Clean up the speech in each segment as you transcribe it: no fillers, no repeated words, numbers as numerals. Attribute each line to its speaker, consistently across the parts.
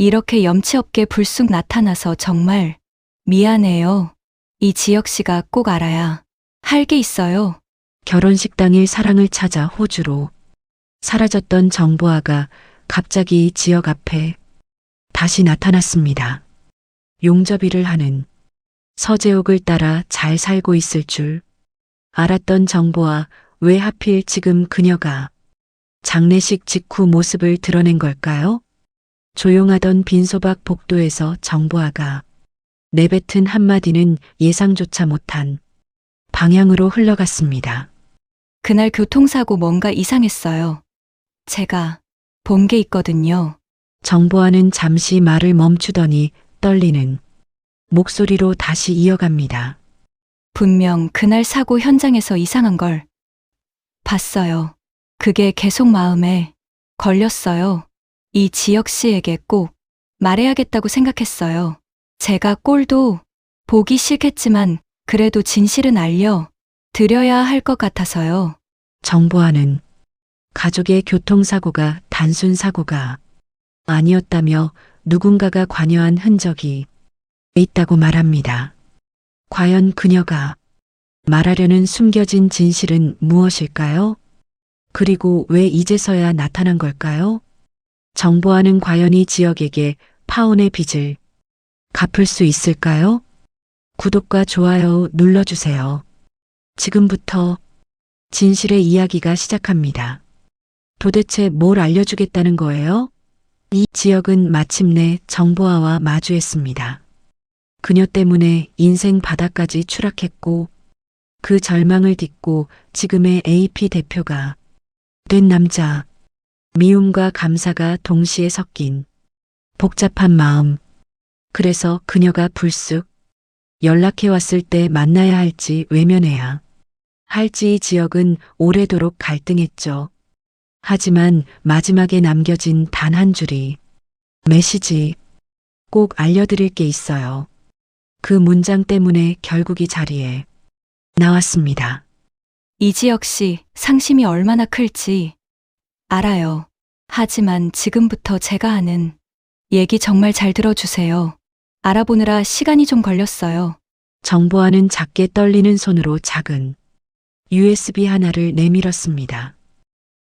Speaker 1: 이렇게 염치 없게 불쑥 나타나서 정말 미안해요. 이 지혁 씨가 꼭 알아야 할 게 있어요.
Speaker 2: 결혼식 당일 사랑을 찾아 호주로 사라졌던 정보아가 갑자기 지역 앞에 다시 나타났습니다. 용접일을 하는 서재옥을 따라 잘 살고 있을 줄 알았던 정보아, 왜 하필 지금 그녀가 장례식 직후 모습을 드러낸 걸까요? 조용하던 빈소박 복도에서 정보아가 내뱉은 한마디는 예상조차 못한 방향으로 흘러갔습니다.
Speaker 1: 그날 교통사고 뭔가 이상했어요. 제가 본 게 있거든요.
Speaker 2: 정보아는 잠시 말을 멈추더니 떨리는 목소리로 다시 이어갑니다.
Speaker 1: 분명 그날 사고 현장에서 이상한 걸 봤어요. 그게 계속 마음에 걸렸어요. 이 지혁 씨에게 꼭 말해야겠다고 생각했어요. 제가 꼴도 보기 싫겠지만 그래도 진실은 알려 드려야 할 것 같아서요.
Speaker 2: 정보아는 가족의 교통사고가 단순 사고가 아니었다며 누군가가 관여한 흔적이 있다고 말합니다. 과연 그녀가 말하려는 숨겨진 진실은 무엇일까요? 그리고 왜 이제서야 나타난 걸까요? 정보아는 과연 이 지역에게 파혼의 빚을 갚을 수 있을까요? 구독과 좋아요 눌러주세요. 지금부터 진실의 이야기가 시작합니다. 도대체 뭘 알려주겠다는 거예요? 이 지역은 마침내 정보아와 마주했습니다. 그녀 때문에 인생 바닥까지 추락했고 그 절망을 딛고 지금의 AP 대표가 된 남자. 미움과 감사가 동시에 섞인 복잡한 마음. 그래서 그녀가 불쑥 연락해 왔을 때 만나야 할지 외면해야 할지 이 지역은 오래도록 갈등했죠. 하지만 마지막에 남겨진 단 한 줄이 메시지 꼭 알려드릴 게 있어요. 그 문장 때문에 결국 이 자리에 나왔습니다.
Speaker 1: 이지혁 씨 상심이 얼마나 클지 알아요. 하지만 지금부터 제가 하는 얘기 정말 잘 들어주세요. 알아보느라 시간이 좀 걸렸어요.
Speaker 2: 정보아는 작게 떨리는 손으로 작은 USB 하나를 내밀었습니다.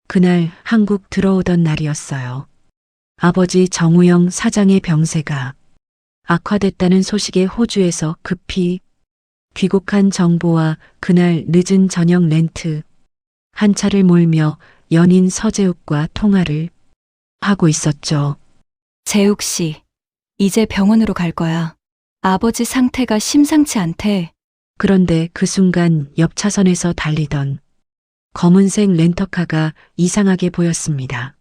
Speaker 2: 그날 한국 들어오던 날이었어요. 아버지 정우영 사장의 병세가 악화됐다는 소식에 호주에서 급히 귀국한 정보와 그날 늦은 저녁 렌트 한 차를 몰며 연인 서재욱과 통화를 하고 있었죠.
Speaker 1: 재욱 씨, 이제 병원으로 갈 거야. 아버지 상태가 심상치 않대.
Speaker 2: 그런데 그 순간 옆 차선에서 달리던 검은색 렌터카가 이상하게 보였습니다.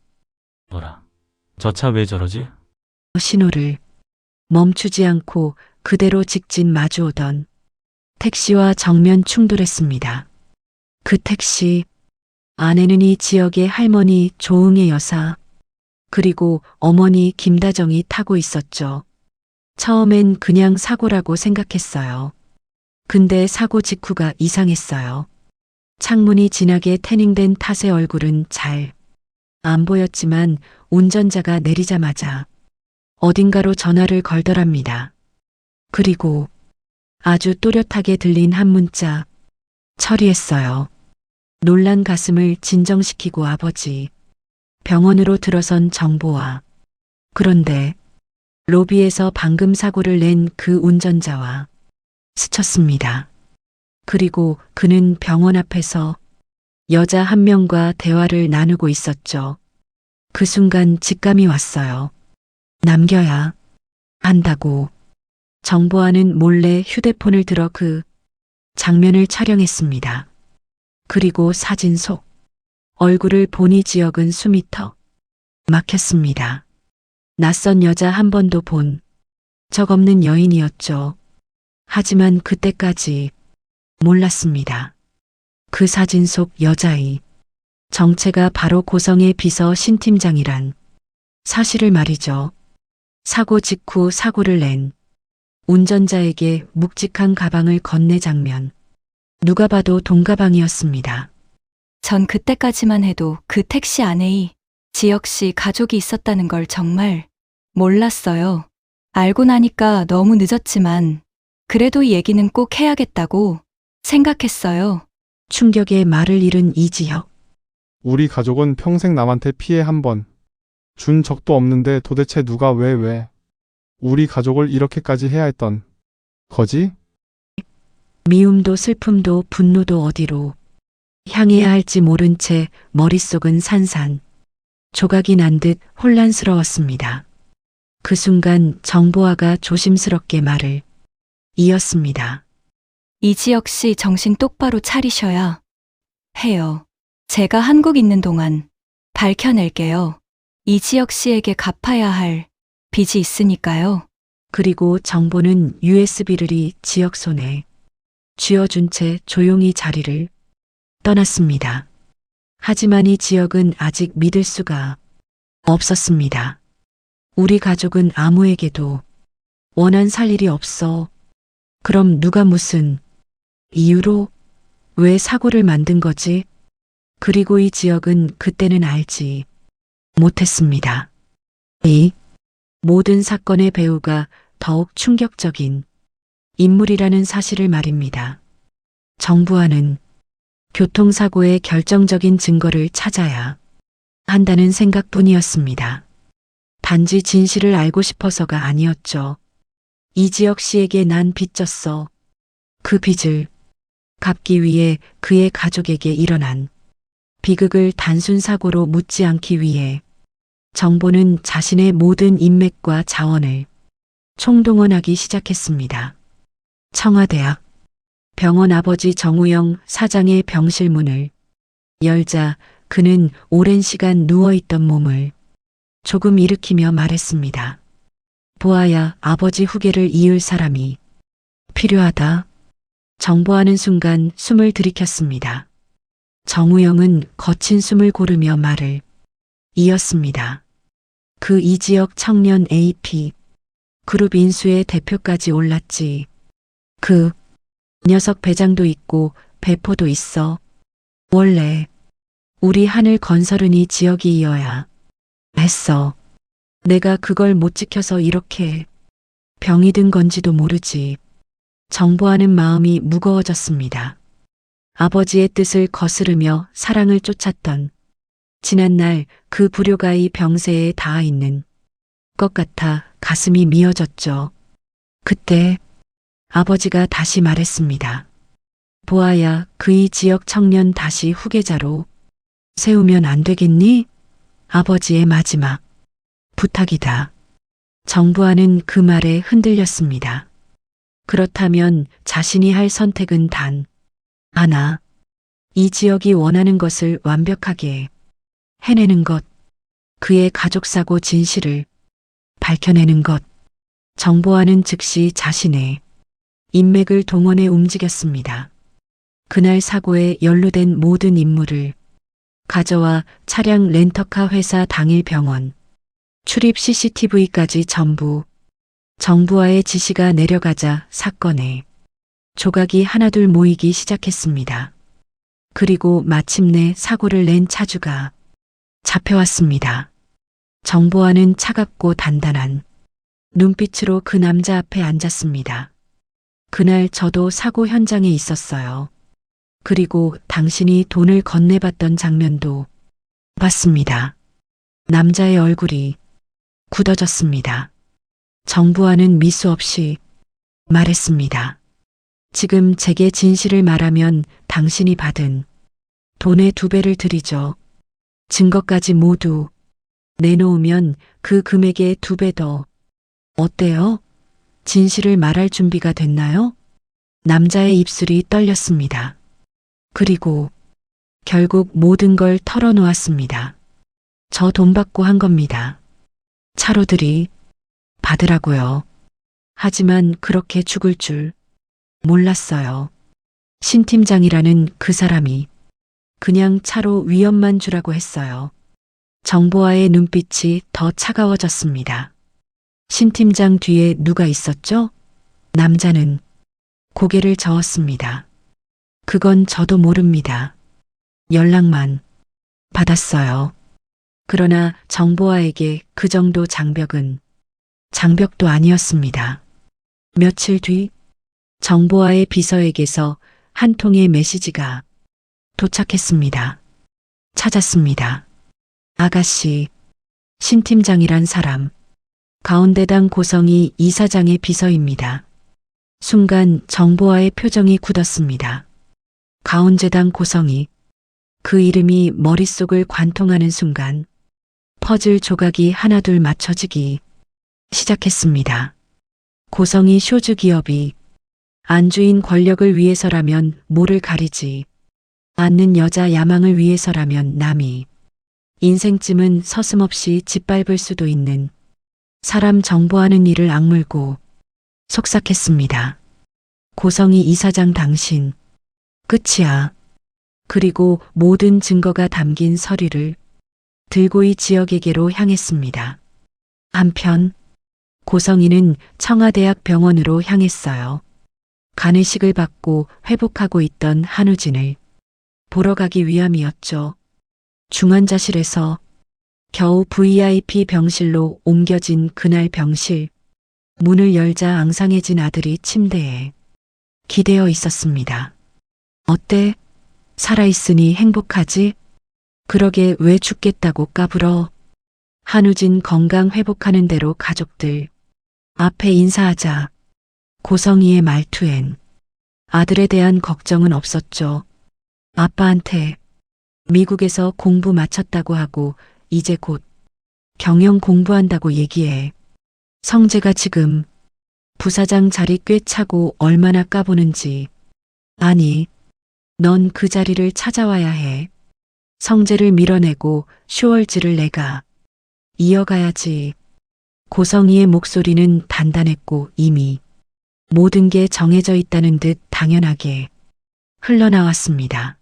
Speaker 3: 뭐라? 저 차 왜 저러지?
Speaker 2: 신호를 멈추지 않고 그대로 직진 마주오던 택시와 정면 충돌했습니다. 그 택시 안에는 이 지역의 할머니 조응의 여사 그리고 어머니 김다정이 타고 있었죠. 처음엔 그냥 사고라고 생각했어요. 근데 사고 직후가 이상했어요. 창문이 진하게 태닝된 탓에 얼굴은 잘 안 보였지만 운전자가 내리자마자 어딘가로 전화를 걸더랍니다. 그리고 아주 또렷하게 들린 한 문자 처리했어요. 놀란 가슴을 진정시키고 아버지 병원으로 들어선 정보아. 그런데 로비에서 방금 사고를 낸 그 운전자와 스쳤습니다. 그리고 그는 병원 앞에서 여자 한 명과 대화를 나누고 있었죠. 그 순간 직감이 왔어요. 남겨야 한다고. 정보아는 몰래 휴대폰을 들어 그 장면을 촬영했습니다. 그리고 사진 속 얼굴을 보니 지역은 숨이 턱 막혔습니다. 낯선 여자 한 번도 본 적 없는 여인이었죠. 하지만 그때까지 몰랐습니다. 그 사진 속 여자의 정체가 바로 고성의 비서 신 팀장이란 사실을 말이죠. 사고 직후 사고를 낸 운전자에게 묵직한 가방을 건네 장면. 누가 봐도 돈가방이었습니다.
Speaker 1: 전 그때까지만 해도 그 택시 안에 이 지혁 씨 가족이 있었다는 걸 정말 몰랐어요. 알고 나니까 너무 늦었지만 그래도 이 얘기는 꼭 해야겠다고 생각했어요.
Speaker 2: 충격에 말을 잃은 이지혁.
Speaker 4: 우리 가족은 평생 남한테 피해 한 번 준 적도 없는데 도대체 누가 왜 우리 가족을 이렇게까지 해야 했던 거지?
Speaker 2: 미움도 슬픔도 분노도 어디로 향해야 할지 모른 채 머릿속은 산산 조각이 난 듯 혼란스러웠습니다. 그 순간 정보아가 조심스럽게 말을 이었습니다.
Speaker 1: 이지혁 씨 정신 똑바로 차리셔야 해요. 제가 한국 있는 동안 밝혀낼게요. 이지혁 씨에게 갚아야 할 빚이 있으니까요.
Speaker 2: 그리고 정보는 USB를 지역 손에 쥐어준 채 조용히 자리를 떠났습니다. 하지만 이 지역은 아직 믿을 수가 없었습니다. 우리 가족은 아무에게도 원한 살 일이 없어. 그럼 누가 무슨 이유로 왜 사고를 만든 거지? 그리고 이 지역은 그때는 알지 못했습니다. 이 모든 사건의 배우가 더욱 충격적인 인물이라는 사실을 말입니다. 정부와는 교통사고의 결정적인 증거를 찾아야 한다는 생각뿐이었습니다. 단지 진실을 알고 싶어서가 아니었죠. 이지혁 씨에게 난 빚졌어. 그 빚을 갚기 위해 그의 가족에게 일어난 비극을 단순 사고로 묻지 않기 위해 정보는 자신의 모든 인맥과 자원을 총동원하기 시작했습니다. 청와대학 병원 아버지 정우영 사장의 병실 문을 열자 그는 오랜 시간 누워있던 몸을 조금 일으키며 말했습니다. 보아야, 아버지 후계를 이을 사람이 필요하다. 정보하는 순간 숨을 들이켰습니다. 정우영은 거친 숨을 고르며 말을 이었습니다. 그 이지역 청년 AP 그룹 인수의 대표까지 올랐지. 그 녀석 배장도 있고 배포도 있어. 원래 우리 하늘 건설은 이 지역이 이어야 했어. 내가 그걸 못 지켜서 이렇게 병이 든 건지도 모르지. 정보하는 마음이 무거워졌습니다. 아버지의 뜻을 거스르며 사랑을 쫓았던 지난날 그 불효가 이 병세에 닿아 있는 것 같아 가슴이 미어졌죠. 그때 아버지가 다시 말했습니다. 보아야, 그 이 지역 청년 다시 후계자로 세우면 안 되겠니? 아버지의 마지막 부탁이다. 정부하는 그 말에 흔들렸습니다. 그렇다면 자신이 할 선택은 단 하나. 이 지역이 원하는 것을 완벽하게 해내는 것. 그의 가족사고 진실을 밝혀내는 것. 정보하는 즉시 자신의 인맥을 동원해 움직였습니다. 그날 사고에 연루된 모든 인물을 가져와 차량 렌터카 회사 당일 병원, 출입 CCTV까지 전부 정부와의 지시가 내려가자 사건에 조각이 하나둘 모이기 시작했습니다. 그리고 마침내 사고를 낸 차주가 잡혀왔습니다. 정보와는 차갑고 단단한 눈빛으로 그 남자 앞에 앉았습니다. 그날 저도 사고 현장에 있었어요. 그리고 당신이 돈을 건네받던 장면도 봤습니다. 남자의 얼굴이 굳어졌습니다. 정부와는 미수 없이 말했습니다. 지금 제게 진실을 말하면 당신이 받은 돈의 2배를 드리죠. 증거까지 모두 내놓으면 그 금액의 2배 더. 어때요? 진실을 말할 준비가 됐나요? 남자의 입술이 떨렸습니다. 그리고 결국 모든 걸 털어놓았습니다. 저 돈 받고 한 겁니다. 차로들이 받으라고요. 하지만 그렇게 죽을 줄 몰랐어요. 신 팀장이라는 그 사람이 그냥 차로 위험만 주라고 했어요. 정보와의 눈빛이 더 차가워졌습니다. 신 팀장 뒤에 누가 있었죠? 남자는 고개를 저었습니다. 그건 저도 모릅니다. 연락만 받았어요. 그러나 정보와에게 그 정도 장벽은 장벽도 아니었습니다. 며칠 뒤 정보화의 비서에게서 한 통의 메시지가 도착했습니다. 찾았습니다. 아가씨, 신 팀장이란 사람, 가운데당 고성이 이사장의 비서입니다. 순간 정보화의 표정이 굳었습니다. 가운데당 고성이, 그 이름이 머릿속을 관통하는 순간 퍼즐 조각이 하나둘 맞춰지기 시작했습니다. 고성이 쇼즈 기업이 안주인 권력을 위해서라면 뭐를 가리지 않는 여자 야망을 위해서라면 남이 인생쯤은 서슴없이 짓밟을 수도 있는 사람 정보하는 일을 악물고 속삭했습니다. 고성이 이사장 당신 끝이야. 그리고 모든 증거가 담긴 서류를 들고 이 지역에게로 향했습니다. 한편 고성이는 청와대학 병원으로 향했어요. 간이식을 받고 회복하고 있던 한우진을 보러 가기 위함이었죠. 중환자실에서 겨우 VIP 병실로 옮겨진 그날 병실, 문을 열자 앙상해진 아들이 침대에 기대어 있었습니다. 어때? 살아있으니 행복하지? 그러게 왜 죽겠다고 까불어? 한우진 건강 회복하는 대로 가족들 앞에 인사하자. 고성이의 말투엔 아들에 대한 걱정은 없었죠. 아빠한테 미국에서 공부 마쳤다고 하고 이제 곧 경영 공부한다고 얘기해. 성재가 지금 부사장 자리 꽤 차고 얼마나 까보는지. 아니, 넌 그 자리를 찾아와야 해. 성재를 밀어내고 슈월즈를 내가 이어가야지. 고성이의 목소리는 단단했고 이미 모든 게 정해져 있다는 듯 당연하게 흘러나왔습니다.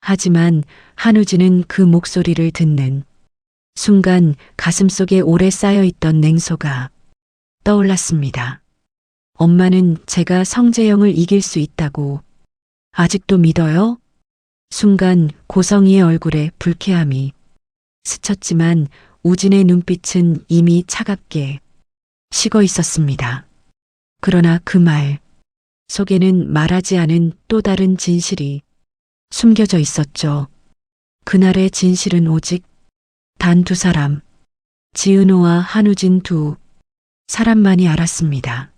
Speaker 2: 하지만 한우진은 그 목소리를 듣는 순간 가슴속에 오래 쌓여있던 냉소가 떠올랐습니다. 엄마는 제가 성재형을 이길 수 있다고 아직도 믿어요? 순간 고성이의 얼굴에 불쾌함이 스쳤지만 우진의 눈빛은 이미 차갑게 식어 있었습니다. 그러나 그 말 속에는 말하지 않은 또 다른 진실이 숨겨져 있었죠. 그날의 진실은 오직 단 두 사람, 지은호와 한우진 두 사람만이 알았습니다.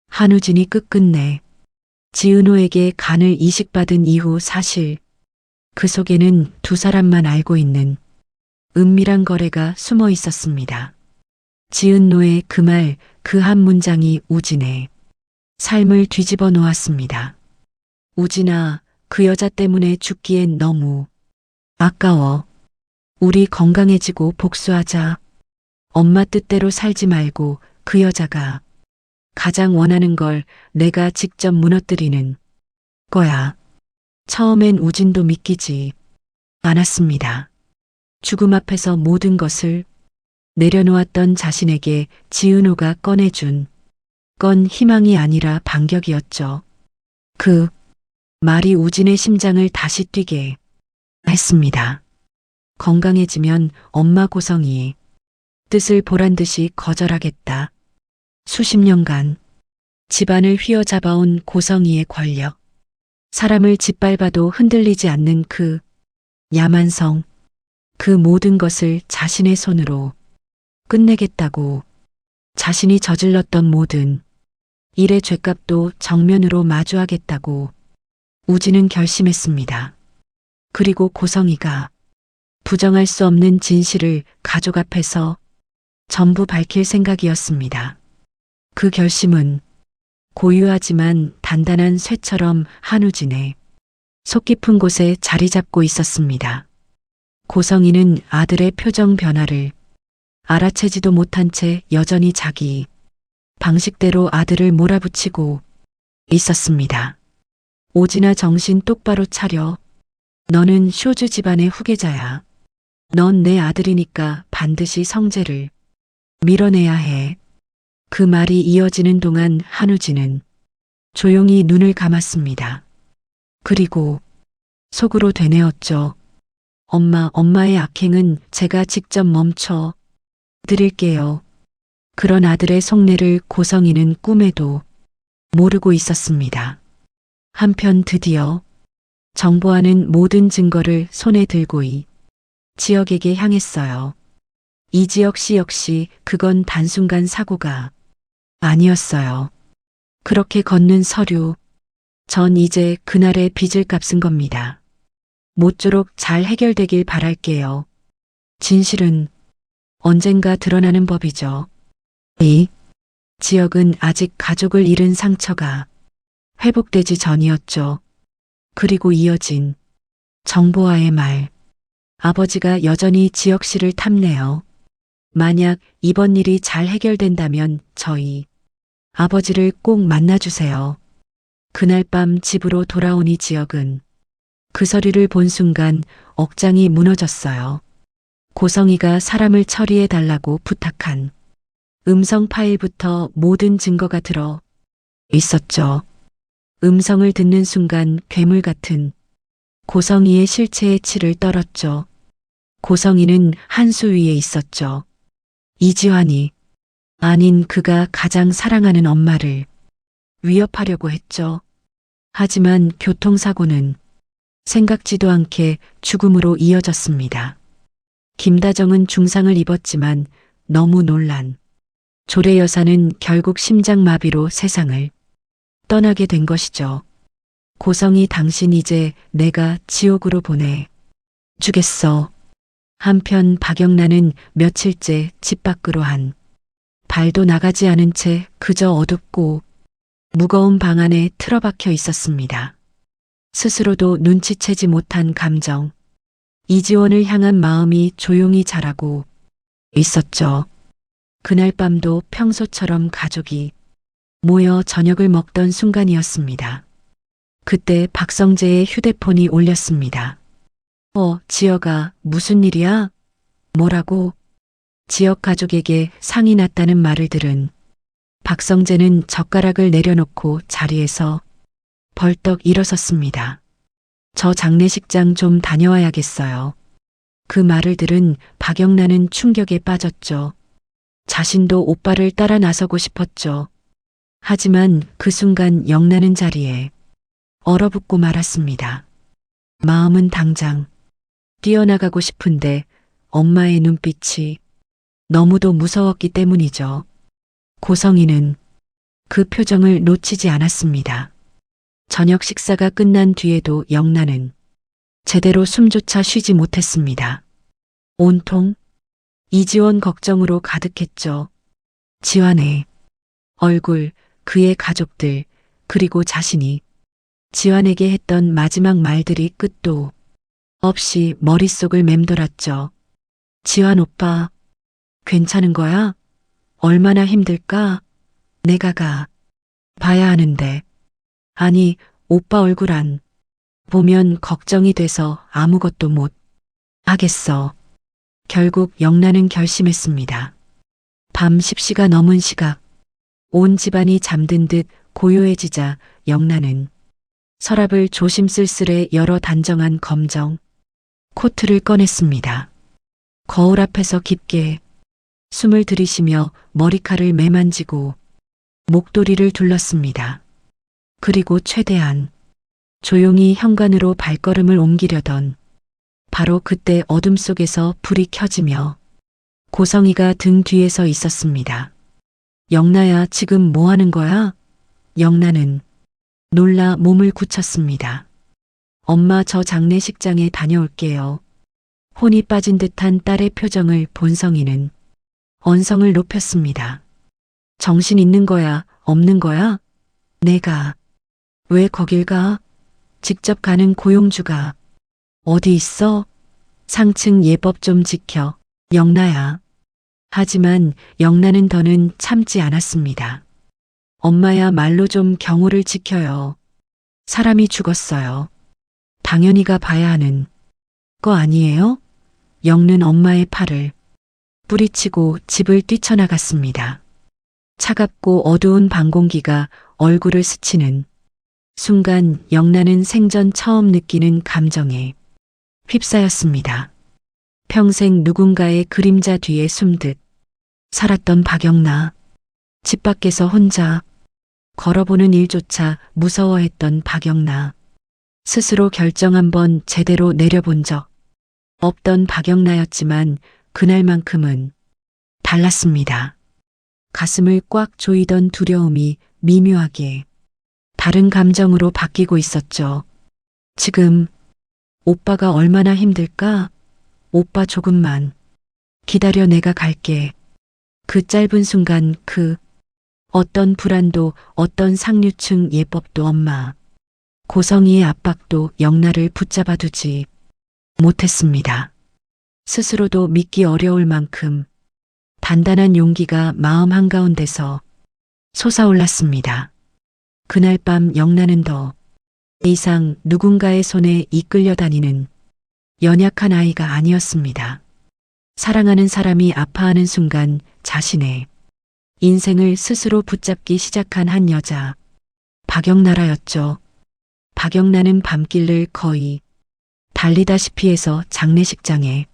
Speaker 2: 한우진이 끝끝내 지은호에게 간을 이식받은 이후 사실 그 속에는 두 사람만 알고 있는 은밀한 거래가 숨어 있었습니다. 지은호의 그 말, 그 한 문장이 우진의 삶을 뒤집어 놓았습니다. 우진아, 그 여자 때문에 죽기엔 너무 아까워. 우리 건강해지고 복수하자. 엄마 뜻대로 살지 말고 그 여자가 가장 원하는 걸 내가 직접 무너뜨리는 거야. 처음엔 우진도 믿기지 않았습니다. 죽음 앞에서 모든 것을 내려놓았던 자신에게 지은호가 꺼내준 건 희망이 아니라 반격이었죠. 그 말이 우진의 심장을 다시 뛰게 했습니다. 건강해지면 엄마 고성이의 뜻을 보란 듯이 거절하겠다. 수십 년간 집안을 휘어잡아온 고성이의 권력, 사람을 짓밟아도 흔들리지 않는 그 야만성, 그 모든 것을 자신의 손으로 끝내겠다고 자신이 저질렀던 모든 일의 죗값도 정면으로 마주하겠다고 우진은 결심했습니다. 그리고 고성이가 부정할 수 없는 진실을 가족 앞에서 전부 밝힐 생각이었습니다. 그 결심은 고유하지만 단단한 쇠처럼 한우진의 속 깊은 곳에 자리 잡고 있었습니다. 고성이는 아들의 표정 변화를 알아채지도 못한 채 여전히 자기 방식대로 아들을 몰아붙이고 있었습니다. 오진아, 정신 똑바로 차려. 너는 쇼즈 집안의 후계자야. 넌 내 아들이니까 반드시 성재를 밀어내야 해. 그 말이 이어지는 동안 한우진은 조용히 눈을 감았습니다. 그리고 속으로 되뇌었죠. 엄마의 악행은 제가 직접 멈춰 드릴게요. 그런 아들의 속내를 고성이는 꿈에도 모르고 있었습니다. 한편 드디어 정보하는 모든 증거를 손에 들고 지역에게 향했어요. 이지혁 씨 역시 그건 단순간 사고가 아니었어요. 그렇게 걷는 서류, 전 이제 그날의 빚을 갚은 겁니다. 모쪼록 잘 해결되길 바랄게요. 진실은 언젠가 드러나는 법이죠. 이 지역은 아직 가족을 잃은 상처가 회복되지 전이었죠. 그리고 이어진 정보와의 말. 아버지가 여전히 지혁 씨를 탐내요. 만약 이번 일이 잘 해결된다면 저희 아버지를 꼭 만나주세요. 그날 밤 집으로 돌아온 이지혁은 그 서류를 본 순간 억장이 무너졌어요. 고성이가 사람을 처리해 달라고 부탁한 음성 파일부터 모든 증거가 들어 있었죠. 음성을 듣는 순간 괴물 같은 고성이의 실체의 치를 떨었죠. 고성이는 한수 위에 있었죠. 이지환이 아닌 그가 가장 사랑하는 엄마를 위협하려고 했죠. 하지만 교통사고는 생각지도 않게 죽음으로 이어졌습니다. 김다정은 중상을 입었지만 너무 놀란 조례 여사는 결국 심장마비로 세상을 떠나게 된 것이죠. 고성이 당신 이제 내가 지옥으로 보내 주겠어. 한편 박영란은 며칠째 집 밖으로 한 발도 나가지 않은 채 그저 어둡고 무거운 방 안에 틀어박혀 있었습니다. 스스로도 눈치채지 못한 감정, 이지원을 향한 마음이 조용히 자라고 있었죠. 그날 밤도 평소처럼 가족이 모여 저녁을 먹던 순간이었습니다. 그때 박성재의 휴대폰이 울렸습니다. 지혁아, 무슨 일이야? 뭐라고? 지혁 가족에게 상이 났다는 말을 들은 박성재는 젓가락을 내려놓고 자리에서 벌떡 일어섰습니다. 저 장례식장 좀 다녀와야겠어요. 그 말을 들은 박영란은 충격에 빠졌죠. 자신도 오빠를 따라 나서고 싶었죠. 하지만 그 순간 영란은 자리에 얼어붙고 말았습니다. 마음은 당장 뛰어나가고 싶은데 엄마의 눈빛이 너무도 무서웠기 때문이죠. 고성이는 그 표정을 놓치지 않았습니다. 저녁 식사가 끝난 뒤에도 영란은 제대로 숨조차 쉬지 못했습니다. 온통 이지원 걱정으로 가득했죠. 지환의 얼굴, 그의 가족들, 그리고 자신이 지환에게 했던 마지막 말들이 끝도 없이 머릿속을 맴돌았죠. 지환 오빠, 괜찮은 거야? 얼마나 힘들까? 내가 봐야 하는데. 아니, 오빠 얼굴 안 보면 걱정이 돼서 아무것도 못 하겠어. 결국 영란은 결심했습니다. 밤 10시가 넘은 시각, 온 집안이 잠든 듯 고요해지자 영란은 서랍을 조심쓸쓸해 열어 단정한 검정 코트를 꺼냈습니다. 거울 앞에서 깊게 숨을 들이쉬며 머리칼을 매만지고 목도리를 둘렀습니다. 그리고 최대한 조용히 현관으로 발걸음을 옮기려던 바로 그때 어둠 속에서 불이 켜지며 고성이가 등 뒤에서 있었습니다. 영나야, 지금 뭐 하는 거야? 영나는 놀라 몸을 굳혔습니다. 엄마, 저 장례식장에 다녀올게요. 혼이 빠진 듯한 딸의 표정을 본 성이는 언성을 높였습니다. 정신 있는 거야, 없는 거야? 내가 왜 거길 가? 직접 가는 고용주가 어디 있어? 상층 예법 좀 지켜, 영나야. 하지만 영나는 더는 참지 않았습니다. 엄마야, 말로 좀 경호를 지켜요. 사람이 죽었어요. 당연히 가 봐야 하는 거 아니에요? 영는 엄마의 팔을 뿌리치고 집을 뛰쳐나갔습니다. 차갑고 어두운 방 공기가 얼굴을 스치는 순간 영란은 생전 처음 느끼는 감정에 휩싸였습니다. 평생 누군가의 그림자 뒤에 숨듯 살았던 박영나. 집 밖에서 혼자 걸어보는 일조차 무서워했던 박영나. 스스로 결정 한번 제대로 내려본 적 없던 박영나였지만 그날만큼은 달랐습니다. 가슴을 꽉 조이던 두려움이 미묘하게 다른 감정으로 바뀌고 있었죠. 지금 오빠가 얼마나 힘들까? 오빠 조금만 기다려, 내가 갈게. 그 짧은 순간 그 어떤 불안도, 어떤 상류층 예법도 엄마 고성이의 압박도 영나를 붙잡아 두지 못했습니다. 스스로도 믿기 어려울 만큼 단단한 용기가 마음 한가운데서 솟아올랐습니다. 그날 밤 영나는 더 이상 누군가의 손에 이끌려 다니는 연약한 아이가 아니었습니다. 사랑하는 사람이 아파하는 순간 자신의 인생을 스스로 붙잡기 시작한 한 여자, 박영나라였죠. 박영나는 밤길을 거의 달리다시피 해서 장례식장에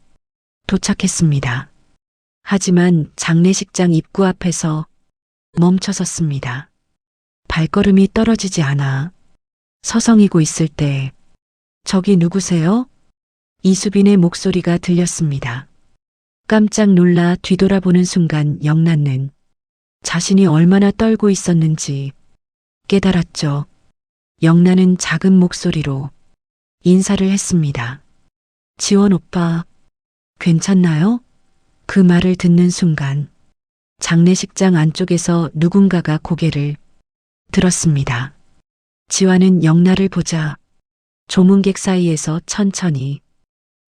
Speaker 2: 도착했습니다. 하지만 장례식장 입구 앞에서 멈춰섰습니다. 발걸음이 떨어지지 않아 서성이고 있을 때, 저기 누구세요? 이수빈의 목소리가 들렸습니다. 깜짝 놀라 뒤돌아보는 순간 영란은 자신이 얼마나 떨고 있었는지 깨달았죠. 영란은 작은 목소리로 인사를 했습니다. 지원 오빠, 괜찮나요? 그 말을 듣는 순간 장례식장 안쪽에서 누군가가 고개를 들었습니다. 지환은 영란을 보자 조문객 사이에서 천천히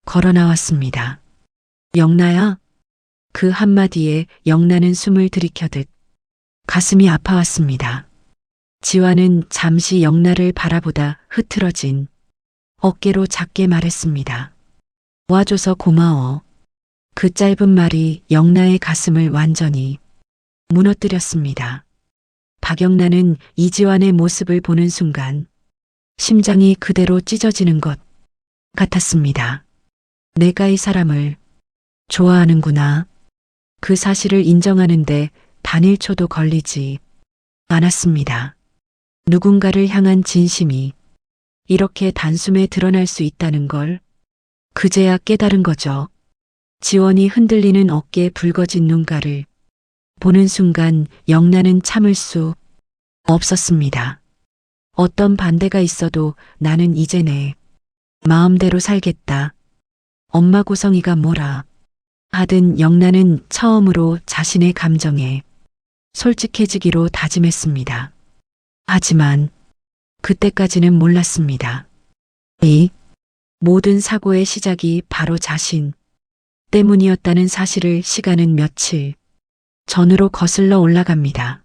Speaker 2: 걸어 나왔습니다. 영나야? 그 한마디에 영란은 숨을 들이켜듯 가슴이 아파왔습니다. 지환은 잠시 영나를 바라보다 흐트러진 어깨로 작게 말했습니다. 와줘서 고마워. 그 짧은 말이 영나의 가슴을 완전히 무너뜨렸습니다. 박영란은 이지환의 모습을 보는 순간 심장이 그대로 찢어지는 것 같았습니다. 내가 이 사람을 좋아하는구나. 그 사실을 인정하는데 단 1초도 걸리지 않았습니다. 누군가를 향한 진심이 이렇게 단숨에 드러날 수 있다는 걸 그제야 깨달은 거죠. 지원이 흔들리는 어깨에 붉어진 눈가를 보는 순간 영란은 참을 수 없었습니다. 어떤 반대가 있어도 나는 이제 내 마음대로 살겠다. 엄마 고성이가 뭐라 하든 영란은 처음으로 자신의 감정에 솔직해지기로 다짐했습니다. 하지만 그때까지는 몰랐습니다. 이 모든 사고의 시작이 바로 자신 때문이었다는 사실을 시간은 며칠 전으로 거슬러 올라갑니다.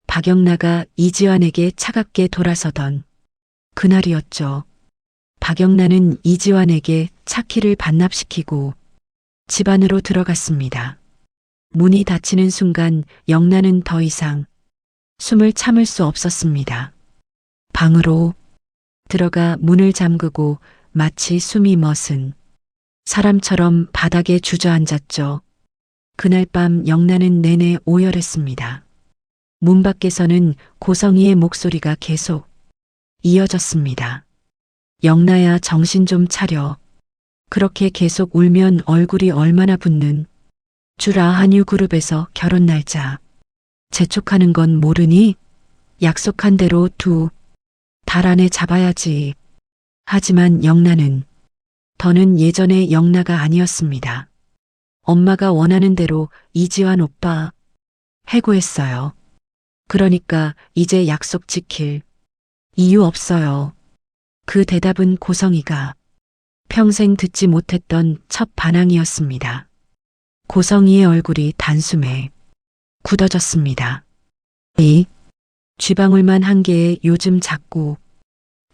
Speaker 2: 박영나가 이지환에게 차갑게 돌아서던 그날이었죠. 박영나는 이지환에게 차키를 반납시키고 집 안으로 들어갔습니다. 문이 닫히는 순간 영나는 더 이상 숨을 참을 수 없었습니다. 방으로 들어가 문을 잠그고 마치 숨이 멎은 사람처럼 바닥에 주저앉았죠. 그날 밤 영나는 내내 오열했습니다. 문 밖에서는 고성이의 목소리가 계속 이어졌습니다. 영나야, 정신 좀 차려. 그렇게 계속 울면 얼굴이 얼마나 붓는 줄 아. 한유 그룹에서 결혼 날짜 재촉하는 건 모르니? 약속한 대로 2달 안에 잡아야지. 하지만 영나는 더는 예전의 영나가 아니었습니다. 엄마가 원하는 대로 이지환 오빠 해고했어요. 그러니까 이제 약속 지킬 이유 없어요. 그 대답은 고성이가 평생 듣지 못했던 첫 반항이었습니다. 고성이의 얼굴이 단숨에 굳어졌습니다. 이 쥐방울만 한 개에 요즘 자꾸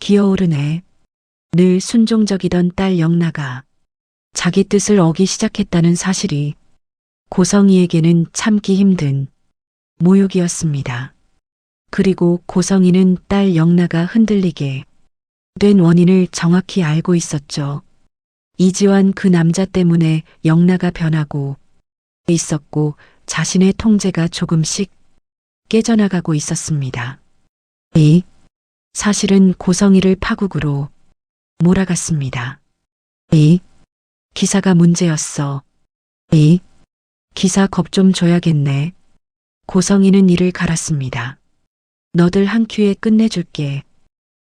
Speaker 2: 기어오르네. 늘 순종적이던 딸 영나가 자기 뜻을 어기 시작했다는 사실이 고성이에게는 참기 힘든 모욕이었습니다. 그리고 고성이는 딸 영나가 흔들리게 된 원인을 정확히 알고 있었죠. 이지환 그 남자 때문에 영나가 변하고 있었고 자신의 통제가 조금씩 깨져나가고 있었습니다. 이 사실은 고성이를 파국으로 몰아갔습니다. 이 기사가 문제였어. 이 기사 겁 좀 줘야겠네. 고성이는 이를 갈았습니다. 너들 한 큐에 끝내줄게.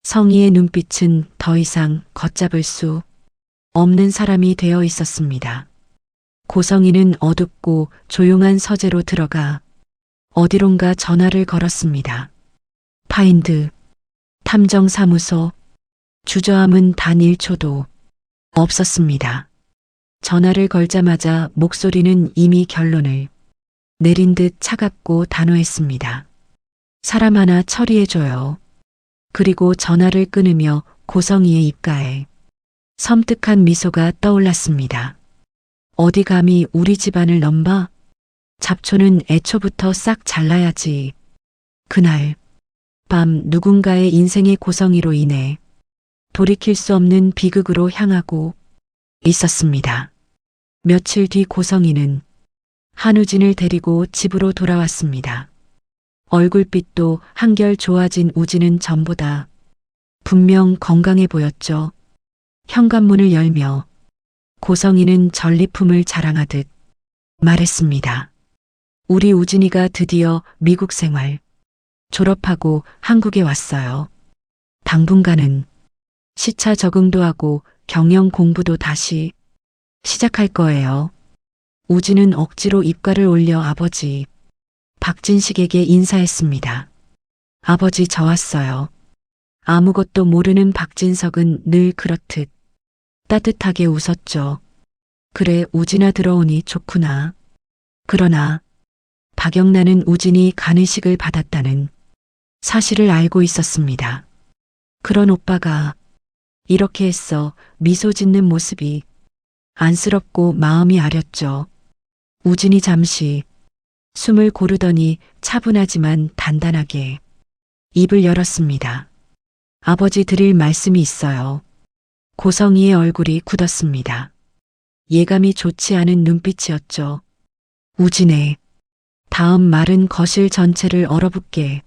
Speaker 2: 성희의 눈빛은 더 이상 걷잡을 수 없는 사람이 되어 있었습니다. 고성이는 어둡고 조용한 서재로 들어가 어디론가 전화를 걸었습니다. 파인드, 탐정사무소, 주저함은 단 1초도 없었습니다. 전화를 걸자마자 목소리는 이미 결론을 내린 듯 차갑고 단호했습니다. 사람 하나 처리해줘요. 그리고 전화를 끊으며 고성이의 입가에 섬뜩한 미소가 떠올랐습니다. 어디 감히 우리 집안을 넘봐? 잡초는 애초부터 싹 잘라야지. 그날 밤 누군가의 인생의 고성이로 인해 돌이킬 수 없는 비극으로 향하고 있었습니다. 며칠 뒤 고성이는 한우진을 데리고 집으로 돌아왔습니다. 얼굴빛도 한결 좋아진 우진은 전보다 분명 건강해 보였죠. 현관문을 열며 고성이는 전리품을 자랑하듯 말했습니다. 우리 우진이가 드디어 미국 생활 졸업하고 한국에 왔어요. 당분간은 시차 적응도 하고 경영 공부도 다시 시작할 거예요. 우진은 억지로 입가를 올려 아버지 박진식에게 인사했습니다. 아버지 저 왔어요. 아무것도 모르는 박진석은 늘 그렇듯 따뜻하게 웃었죠. 그래 우진아 들어오니 좋구나. 그러나 박영란은 우진이 간이식을 받았다는 사실을 알고 있었습니다. 그런 오빠가 이렇게 했어 미소 짓는 모습이 안쓰럽고 마음이 아렸죠. 우진이 잠시 숨을 고르더니 차분하지만 단단하게 입을 열었습니다. 아버지 드릴 말씀이 있어요. 고성이의 얼굴이 굳었습니다. 예감이 좋지 않은 눈빛이었죠. 우진의 다음 말은 거실 전체를 얼어붙게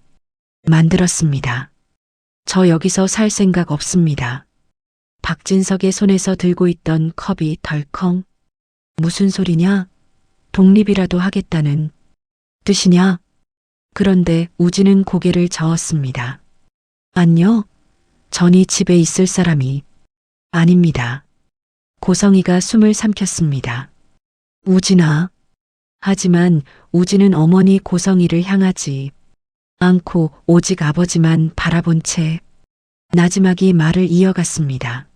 Speaker 2: 만들었습니다. 저 여기서 살 생각 없습니다. 박진석의 손에서 들고 있던 컵이 덜컹. 무슨 소리냐? 독립이라도 하겠다는 뜻이냐? 그런데 우진은 고개를 저었습니다. 아니요. 전이 집에 있을 사람이 아닙니다. 고성이가 숨을 삼켰습니다. 우진아. 하지만 우진은 어머니 고성이를 향하지 않고 오직 아버지만 바라본 채 나지막이 말을 이어갔습니다.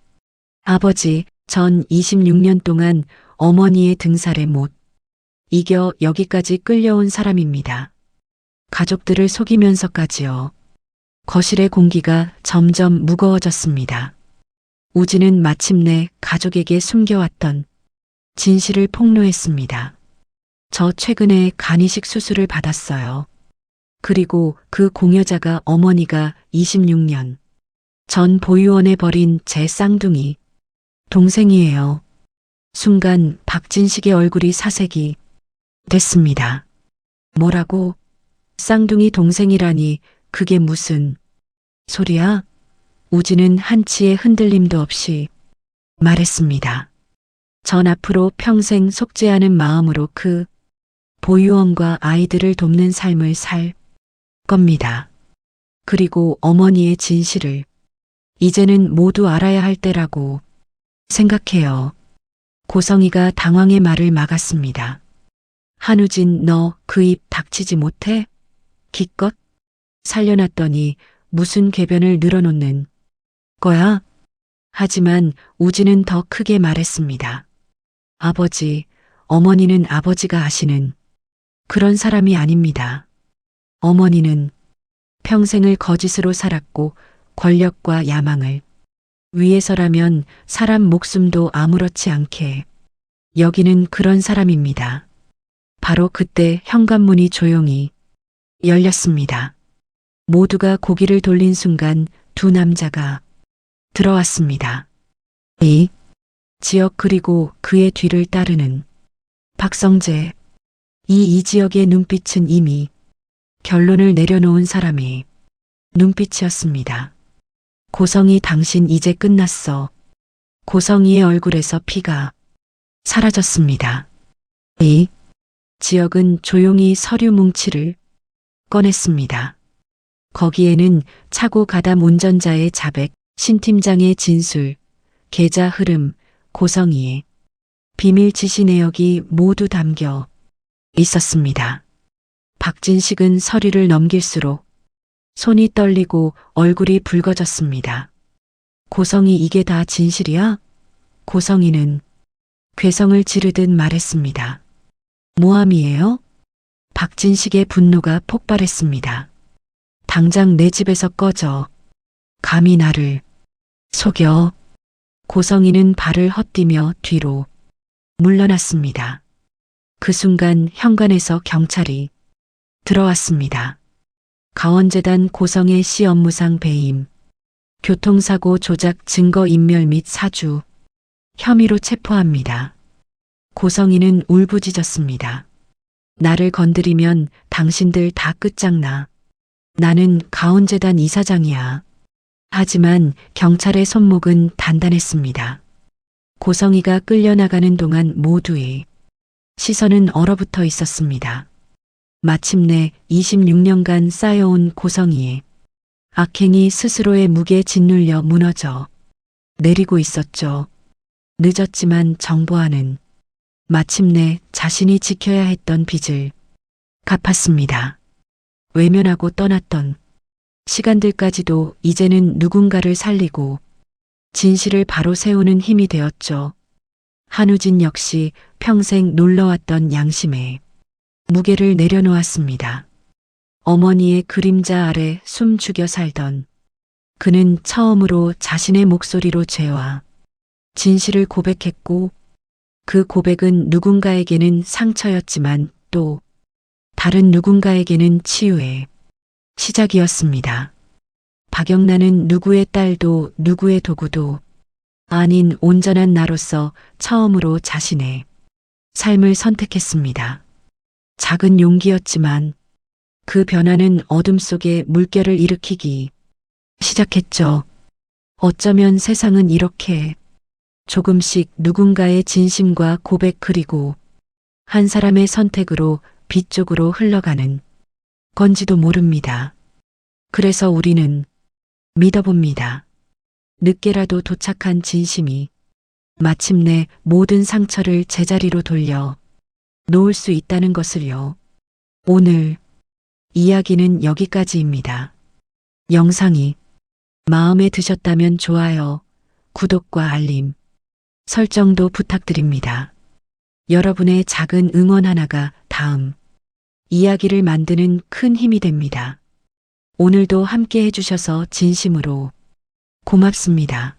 Speaker 2: 아버지, 전 26년 동안 어머니의 등살에 못 이겨 여기까지 끌려온 사람입니다. 가족들을 속이면서까지요. 거실의 공기가 점점 무거워졌습니다. 우진은 마침내 가족에게 숨겨왔던 진실을 폭로했습니다. 저 최근에 간이식 수술을 받았어요. 그리고 그 공여자가 어머니가 26년 전 보육원에 버린 제 쌍둥이 동생이에요. 순간 박진식의 얼굴이 사색이 됐습니다. 뭐라고? 쌍둥이 동생이라니 그게 무슨 소리야? 우진은 한치의 흔들림도 없이 말했습니다. 전 앞으로 평생 속죄하는 마음으로 그 보육원과 아이들을 돕는 삶을 살 겁니다. 그리고 어머니의 진실을 이제는 모두 알아야 할 때라고 생각해요. 고성이가 당황의 말을 막았습니다. 한우진 너 그 입 닥치지 못해? 기껏 살려놨더니 무슨 궤변을 늘어놓는 거야? 하지만 우진은 더 크게 말했습니다. 아버지, 어머니는 아버지가 아시는 그런 사람이 아닙니다. 어머니는 평생을 거짓으로 살았고 권력과 야망을 위해서라면 사람 목숨도 아무렇지 않게 여기는 그런 사람입니다. 바로 그때 현관문이 조용히 열렸습니다. 모두가 고개를 돌린 순간 두 남자가 들어왔습니다. 이 지역 그리고 그의 뒤를 따르는 박성재, 이지혁의 눈빛은 이미 결론을 내려놓은 사람의 눈빛이었습니다. 고성이 당신 이제 끝났어. 고성이의 얼굴에서 피가 사라졌습니다. 지혁은 조용히 서류 뭉치를 꺼냈습니다. 거기에는 차고 가담 운전자의 자백, 신 팀장의 진술, 계좌 흐름, 고성이의 비밀 지시 내역이 모두 담겨 있었습니다. 박진식은 서류를 넘길수록 손이 떨리고 얼굴이 붉어졌습니다. 고성이 이게 다 진실이야? 고성이는 괴성을 지르듯 말했습니다. 모함이에요? 박진식의 분노가 폭발했습니다. 당장 내 집에서 꺼져. 감히 나를 속여. 고성이는 발을 헛디며 뒤로 물러났습니다. 그 순간 현관에서 경찰이 들어왔습니다. 가원재단 고성의 시 업무상 배임, 교통사고 조작 증거인멸 및 사주 혐의로 체포합니다. 고성이는 울부짖었습니다. 나를 건드리면 당신들 다 끝장나. 나는 가원재단 이사장이야. 하지만 경찰의 손목은 단단했습니다. 고성이가 끌려나가는 동안 모두의 시선은 얼어붙어 있었습니다. 마침내 26년간 쌓여온 고성이의 악행이 스스로의 무게에 짓눌려 무너져 내리고 있었죠. 늦었지만 정보아는 마침내 자신이 지켜야 했던 빚을 갚았습니다. 외면하고 떠났던 시간들까지도 이제는 누군가를 살리고 진실을 바로 세우는 힘이 되었죠. 한우진 역시 평생 놀러왔던 양심에 무게를 내려놓았습니다. 어머니의 그림자 아래 숨 죽여 살던 그는 처음으로 자신의 목소리로 죄와 진실을 고백했고 그 고백은 누군가에게는 상처였지만 또 다른 누군가에게는 치유의 시작이었습니다. 박영란은 누구의 딸도 누구의 도구도 아닌 온전한 나로서 처음으로 자신의 삶을 선택했습니다. 작은 용기였지만 그 변화는 어둠 속에 물결을 일으키기 시작했죠. 어쩌면 세상은 이렇게 조금씩 누군가의 진심과 고백 그리고 한 사람의 선택으로 빛 쪽으로 흘러가는 건지도 모릅니다. 그래서 우리는 믿어봅니다. 늦게라도 도착한 진심이 마침내 모든 상처를 제자리로 돌려 놓을 수 있다는 것을요. 오늘 이야기는 여기까지입니다. 영상이 마음에 드셨다면 좋아요, 구독과 알림, 설정도 부탁드립니다. 여러분의 작은 응원 하나가 다음 이야기를 만드는 큰 힘이 됩니다. 오늘도 함께 해주셔서 진심으로 고맙습니다.